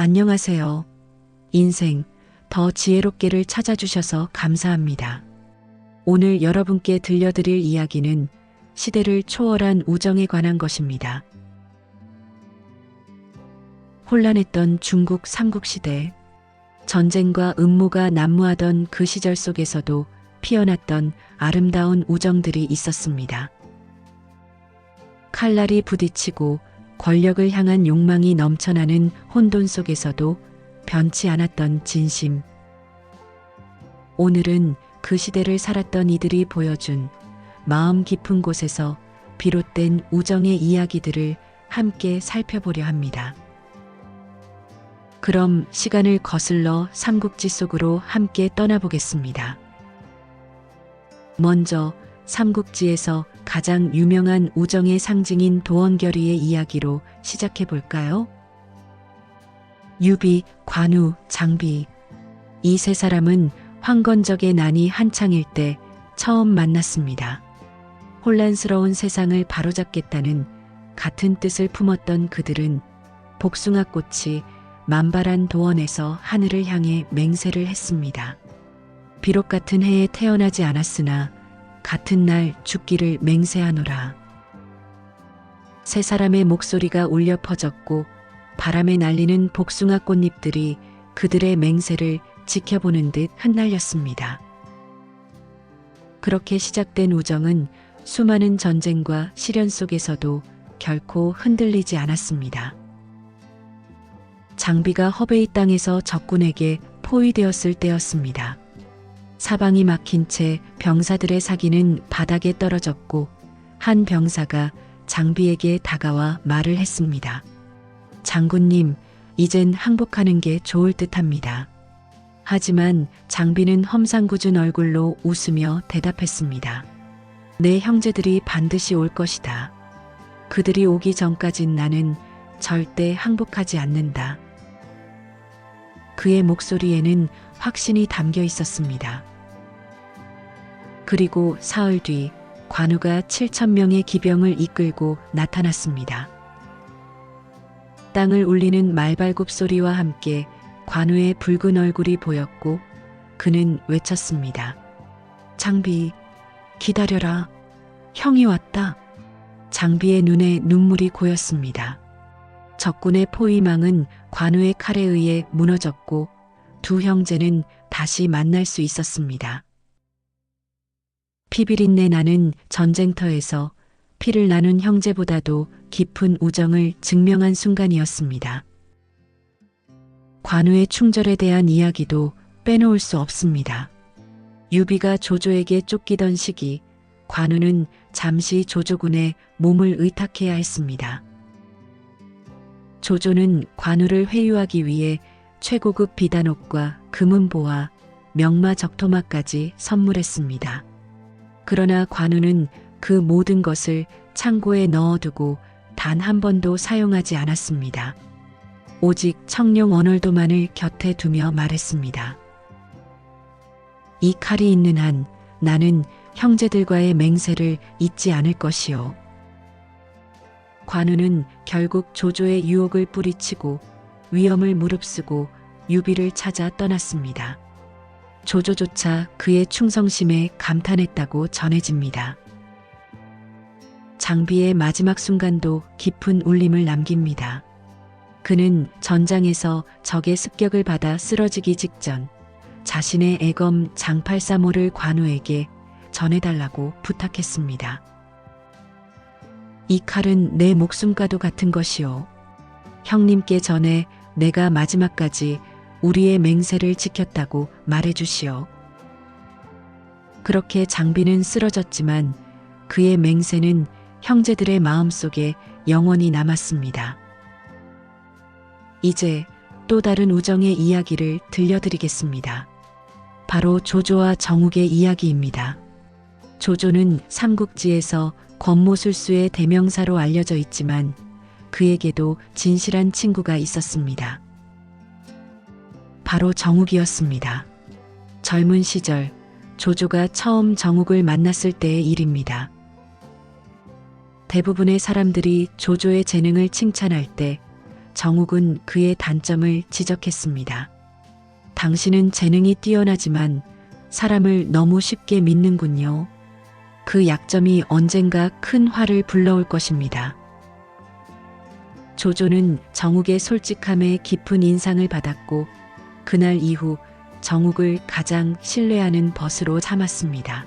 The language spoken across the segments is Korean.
안녕하세요. 인생 더 지혜롭게를 찾아주셔서 감사합니다. 오늘 여러분께 들려드릴 이야기는 시대를 초월한 우정에 관한 것입니다. 혼란했던 중국 삼국시대, 전쟁과 음모가 난무하던 그 시절 속에서도 피어났던 아름다운 우정들이 있었습니다. 칼날이 부딪히고 권력을 향한 욕망이 넘쳐나는 혼돈 속에서도 변치 않았던 진심. 오늘은 그 시대를 살았던 이들이 보여준 마음 깊은 곳에서 비롯된 우정의 이야기들을 함께 살펴보려 합니다. 그럼 시간을 거슬러 삼국지 속으로 함께 떠나보겠습니다. 먼저 삼국지에서 가장 유명한 우정의 상징인 도원결의의 이야기로 시작해 볼까요? 유비, 관우, 장비. 이 세 사람은 황건적의 난이 한창일 때 처음 만났습니다. 혼란스러운 세상을 바로잡겠다는 같은 뜻을 품었던 그들은 복숭아꽃이 만발한 도원에서 하늘을 향해 맹세를 했습니다. 비록 같은 해에 태어나지 않았으나 같은 날 죽기를 맹세하노라. 세 사람의 목소리가 울려 퍼졌고 바람에 날리는 복숭아 꽃잎들이 그들의 맹세를 지켜보는 듯 흩날렸습니다. 그렇게 시작된 우정은 수많은 전쟁과 시련 속에서도 결코 흔들리지 않았습니다. 장비가 허베이 땅에서 적군에게 포위되었을 때였습니다. 사방이 막힌 채 병사들의 사기는 바닥에 떨어졌고 한 병사가 장비에게 다가와 말을 했습니다. 장군님, 이젠 항복하는 게 좋을 듯합니다. 하지만 장비는 험상궂은 얼굴로 웃으며 대답했습니다. 내 형제들이 반드시 올 것이다. 그들이 오기 전까진 나는 절대 항복하지 않는다. 그의 목소리에는 확신이 담겨 있었습니다. 그리고 사흘 뒤 관우가 7,000명의 기병을 이끌고 나타났습니다. 땅을 울리는 말발굽 소리와 함께 관우의 붉은 얼굴이 보였고 그는 외쳤습니다. 장비, 기다려라. 형이 왔다. 장비의 눈에 눈물이 고였습니다. 적군의 포위망은 관우의 칼에 의해 무너졌고 두 형제는 다시 만날 수 있었습니다. 피비린내 나는 전쟁터에서 피를 나눈 형제보다도 깊은 우정을 증명한 순간이었습니다. 관우의 충절에 대한 이야기도 빼놓을 수 없습니다. 유비가 조조에게 쫓기던 시기, 관우는 잠시 조조군에 몸을 의탁해야 했습니다. 조조는 관우를 회유하기 위해 최고급 비단옷과 금은보와 명마 적토마까지 선물했습니다. 그러나 관우는 그 모든 것을 창고에 넣어두고 단 한 번도 사용하지 않았습니다. 오직 청룡 언월도만을 곁에 두며 말했습니다. 이 칼이 있는 한 나는 형제들과의 맹세를 잊지 않을 것이요. 관우는 결국 조조의 유혹을 뿌리치고 위험을 무릅쓰고 유비를 찾아 떠났습니다. 조조조차 그의 충성심에 감탄했다고 전해집니다. 장비의 마지막 순간도 깊은 울림을 남깁니다. 그는 전장에서 적의 습격을 받아 쓰러지기 직전 자신의 애검 장팔사모를 관우에게 전해달라고 부탁했습니다. 이 칼은 내 목숨과도 같은 것이요. 형님께 전해 내가 마지막까지 우리의 맹세를 지켰다고 말해주시오. 그렇게 장비는 쓰러졌지만 그의 맹세는 형제들의 마음속에 영원히 남았습니다. 이제 또 다른 우정의 이야기를 들려드리겠습니다. 바로 조조와 정욱의 이야기입니다. 조조는 삼국지에서 권모술수의 대명사로 알려져 있지만 그에게도 진실한 친구가 있었습니다. 바로 정욱이었습니다. 젊은 시절 조조가 처음 정욱을 만났을 때의 일입니다. 대부분의 사람들이 조조의 재능을 칭찬할 때 정욱은 그의 단점을 지적했습니다. 당신은 재능이 뛰어나지만 사람을 너무 쉽게 믿는군요. 그 약점이 언젠가 큰 화를 불러올 것입니다. 조조는 정욱의 솔직함에 깊은 인상을 받았고 그날 이후 정욱을 가장 신뢰하는 벗으로 삼았습니다.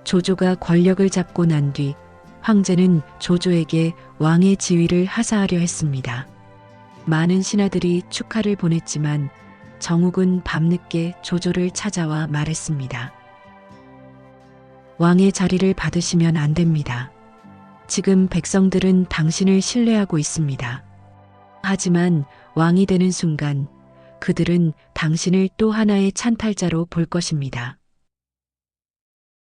조조가 권력을 잡고 난 뒤 황제는 조조에게 왕의 지위를 하사하려 했습니다. 많은 신하들이 축하를 보냈지만 정욱은 밤늦게 조조를 찾아와 말했습니다. 왕의 자리를 받으시면 안 됩니다. 지금 백성들은 당신을 신뢰하고 있습니다. 하지만 왕이 되는 순간 그들은 당신을 또 하나의 찬탈자로 볼 것입니다.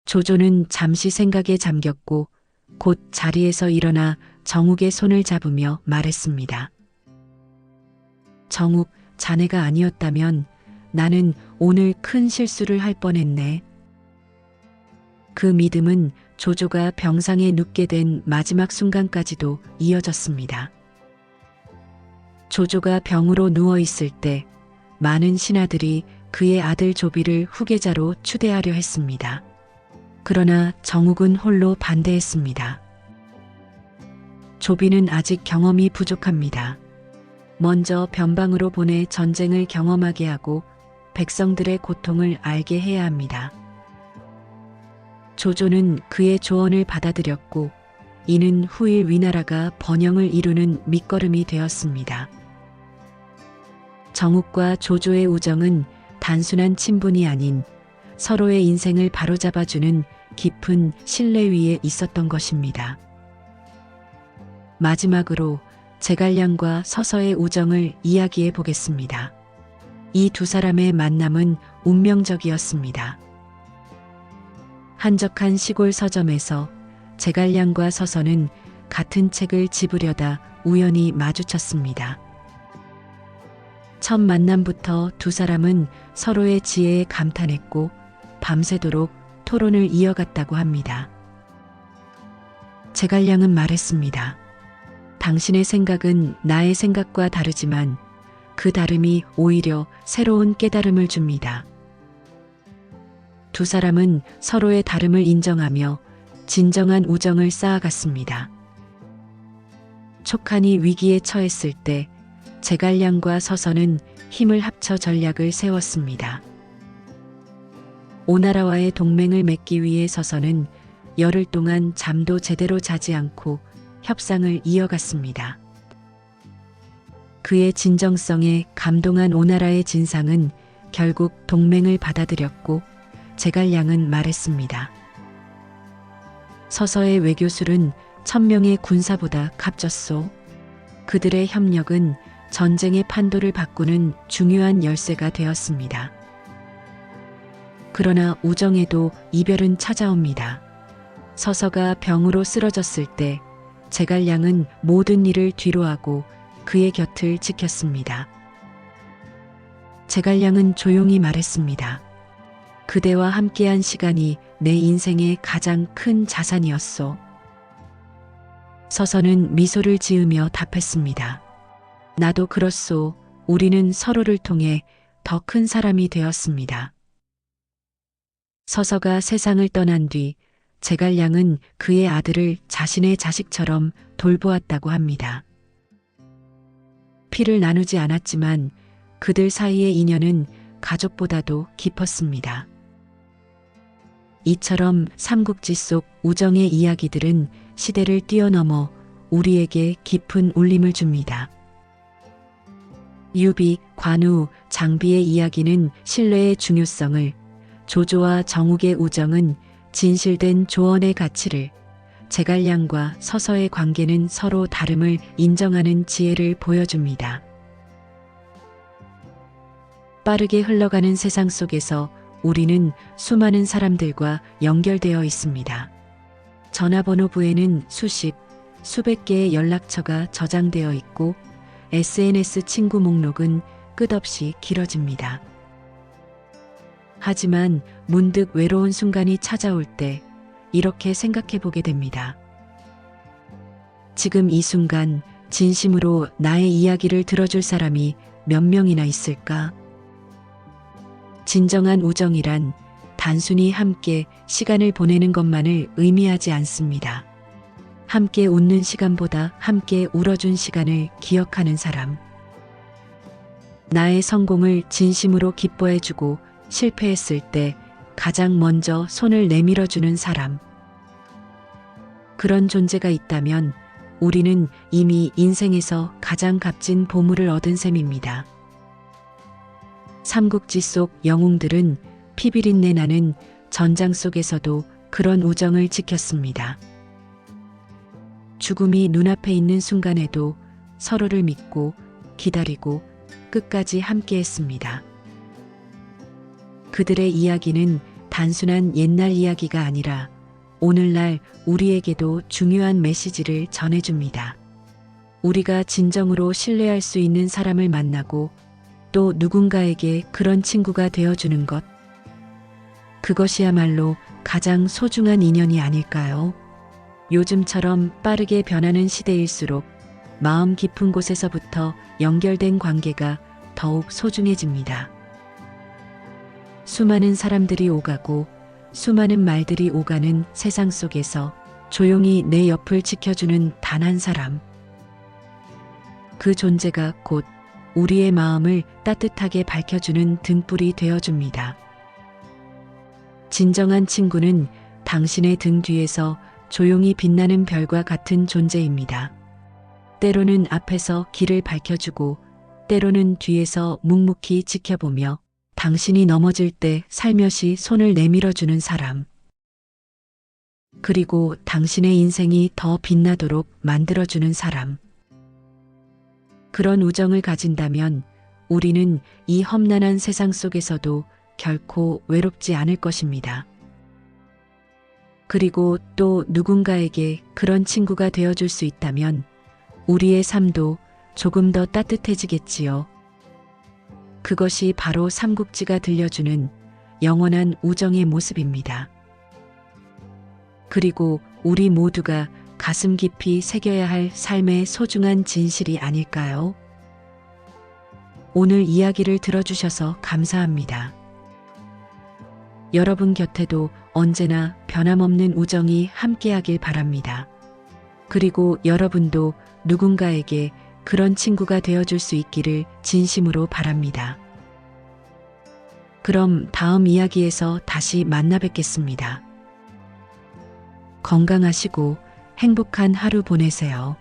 조조는 잠시 생각에 잠겼고 곧 자리에서 일어나 정욱의 손을 잡으며 말했습니다. 정욱, 자네가 아니었다면 나는 오늘 큰 실수를 할 뻔했네. 그 믿음은 조조가 병상에 눕게 된 마지막 순간까지도 이어졌습니다. 조조가 병으로 누워 있을 때 많은 신하들이 그의 아들 조비를 후계자로 추대하려 했습니다. 그러나 정욱은 홀로 반대했습니다. 조비는 아직 경험이 부족합니다. 먼저 변방으로 보내 전쟁을 경험하게 하고 백성들의 고통을 알게 해야 합니다. 조조는 그의 조언을 받아들였고 이는 후일 위나라가 번영을 이루는 밑거름이 되었습니다. 정욱과 조조의 우정은 단순한 친분이 아닌 서로의 인생을 바로잡아주는 깊은 신뢰 위에 있었던 것입니다. 마지막으로 제갈량과 서서의 우정을 이야기해 보겠습니다. 이 두 사람의 만남은 운명적이었습니다. 한적한 시골 서점에서 제갈량과 서서는 같은 책을 집으려다 우연히 마주쳤습니다. 첫 만남부터 두 사람은 서로의 지혜에 감탄했고 밤새도록 토론을 이어갔다고 합니다. 제갈량은 말했습니다. 당신의 생각은 나의 생각과 다르지만 그 다름이 오히려 새로운 깨달음을 줍니다. 두 사람은 서로의 다름을 인정하며 진정한 우정을 쌓아갔습니다. 촉한이 위기에 처했을 때 제갈량과 서서는 힘을 합쳐 전략을 세웠습니다. 오나라와의 동맹을 맺기 위해 서서는 열흘 동안 잠도 제대로 자지 않고 협상을 이어갔습니다. 그의 진정성에 감동한 오나라의 진상은 결국 동맹을 받아들였고 제갈량은 말했습니다. 서서의 외교술은 1000명의 군사보다 값졌소. 그들의 협력은 전쟁의 판도를 바꾸는 중요한 열쇠가 되었습니다. 그러나 우정에도 이별은 찾아옵니다. 서서가 병으로 쓰러졌을 때 제갈량은 모든 일을 뒤로하고 그의 곁을 지켰습니다. 제갈량은 조용히 말했습니다. 그대와 함께한 시간이 내 인생의 가장 큰 자산이었소. 서서는 미소를 지으며 답했습니다. 나도 그렇소. 우리는 서로를 통해 더 큰 사람이 되었습니다. 서서가 세상을 떠난 뒤 제갈량은 그의 아들을 자신의 자식처럼 돌보았다고 합니다. 피를 나누지 않았지만 그들 사이의 인연은 가족보다도 깊었습니다. 이처럼 삼국지 속 우정의 이야기들은 시대를 뛰어넘어 우리에게 깊은 울림을 줍니다. 유비, 관우, 장비의 이야기는 신뢰의 중요성을, 조조와 정욱의 우정은 진실된 조언의 가치를, 제갈량과 서서의 관계는 서로 다름을 인정하는 지혜를 보여줍니다. 빠르게 흘러가는 세상 속에서 우리는 수많은 사람들과 연결되어 있습니다. 전화번호부에는 수십, 수백 개의 연락처가 저장되어 있고 SNS 친구 목록은 끝없이 길어집니다. 하지만 문득 외로운 순간이 찾아올 때 이렇게 생각해 보게 됩니다. 지금 이 순간 진심으로 나의 이야기를 들어줄 사람이 몇 명이나 있을까? 진정한 우정이란 단순히 함께 시간을 보내는 것만을 의미하지 않습니다. 함께 웃는 시간보다 함께 울어준 시간을 기억하는 사람. 나의 성공을 진심으로 기뻐해주고 실패했을 때 가장 먼저 손을 내밀어주는 사람. 그런 존재가 있다면 우리는 이미 인생에서 가장 값진 보물을 얻은 셈입니다. 삼국지 속 영웅들은 피비린내 나는 전장 속에서도 그런 우정을 지켰습니다. 죽음이 눈앞에 있는 순간에도 서로를 믿고 기다리고 끝까지 함께했습니다. 그들의 이야기는 단순한 옛날 이야기가 아니라 오늘날 우리에게도 중요한 메시지를 전해줍니다. 우리가 진정으로 신뢰할 수 있는 사람을 만나고 또 누군가에게 그런 친구가 되어주는 것. 그것이야말로 가장 소중한 인연이 아닐까요? 요즘처럼 빠르게 변하는 시대일수록 마음 깊은 곳에서부터 연결된 관계가 더욱 소중해집니다. 수많은 사람들이 오가고 수많은 말들이 오가는 세상 속에서 조용히 내 옆을 지켜주는 단 한 사람. 그 존재가 곧 우리의 마음을 따뜻하게 밝혀주는 등불이 되어줍니다. 진정한 친구는 당신의 등 뒤에서 조용히 빛나는 별과 같은 존재입니다. 때로는 앞에서 길을 밝혀주고 때로는 뒤에서 묵묵히 지켜보며 당신이 넘어질 때 살며시 손을 내밀어주는 사람. 그리고 당신의 인생이 더 빛나도록 만들어주는 사람. 그런 우정을 가진다면 우리는 이 험난한 세상 속에서도 결코 외롭지 않을 것입니다. 그리고 또 누군가에게 그런 친구가 되어줄 수 있다면 우리의 삶도 조금 더 따뜻해지겠지요. 그것이 바로 삼국지가 들려주는 영원한 우정의 모습입니다. 그리고 우리 모두가 가슴 깊이 새겨야 할 삶의 소중한 진실이 아닐까요? 오늘 이야기를 들어주셔서 감사합니다. 여러분 곁에도 언제나 변함없는 우정이 함께하길 바랍니다. 그리고 여러분도 누군가에게 그런 친구가 되어줄 수 있기를 진심으로 바랍니다. 그럼 다음 이야기에서 다시 만나 뵙겠습니다. 건강하시고 행복한 하루 보내세요.